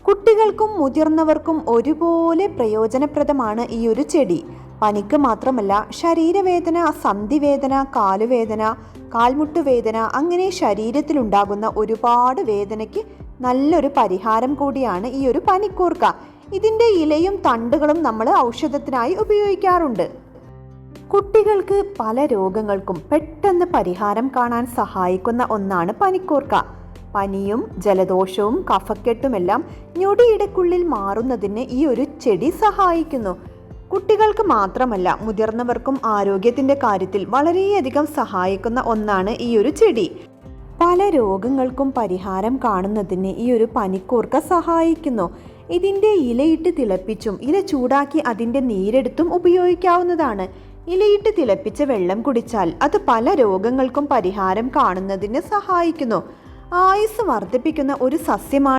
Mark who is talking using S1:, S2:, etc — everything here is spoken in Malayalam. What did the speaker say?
S1: കുട്ടികൾക്കും മുതിർന്നവർക്കും ഒരുപോലെ പ്രയോജനപ്രദമാണ് ഈ ഒരു ചെടി. പനിക്ക് മാത്രമല്ല, ശരീരവേദന, സന്ധിവേദന, കാലുവേദന, കാൽമുട്ടുവേദന, അങ്ങനെ ശരീരത്തിലുണ്ടാകുന്ന ഒരുപാട് വേദനയ്ക്ക് നല്ലൊരു പരിഹാരം കൂടിയാണ് ഈ ഒരു പനിക്കൂർക്ക. ഇതിൻ്റെ ഇലയും തണ്ടുകളും നമ്മൾ ഔഷധത്തിനായി ഉപയോഗിക്കാറുണ്ട്. കുട്ടികൾക്ക് പല രോഗങ്ങൾക്കും പെട്ടെന്ന് പരിഹാരം കാണാൻ സഹായിക്കുന്ന ഒന്നാണ് പനിക്കൂർക്ക. പനിയും ജലദോഷവും കഫക്കെട്ടുമെല്ലാം ഞൊടിയിടക്കുള്ളിൽ മാറുന്നതിന് ഈ ഒരു ചെടി സഹായിക്കുന്നു. കുട്ടികൾക്ക് മാത്രമല്ല, മുതിർന്നവർക്കും ആരോഗ്യത്തിൻ്റെ കാര്യത്തിൽ വളരെയധികം സഹായിക്കുന്ന ഒന്നാണ് ഈ ഒരു ചെടി. പല രോഗങ്ങൾക്കും പരിഹാരം കാണുന്നതിന് ഈ ഒരു പനിക്കൂർക്ക സഹായിക്കുന്നു. ഇതിൻ്റെ ഇലയിട്ട് തിളപ്പിച്ചും ഇല ചൂടാക്കി അതിൻ്റെ നീരെടുത്തും ഉപയോഗിക്കാവുന്നതാണ്. ഇലയിട്ട് തിളപ്പിച്ച വെള്ളം കുടിച്ചാൽ അത് പല രോഗങ്ങൾക്കും പരിഹാരം കാണുന്നതിന് സഹായിക്കുന്നു. ആയുസ് വർദ്ധിപ്പിക്കുന്ന ഒരു സസ്യമാണ്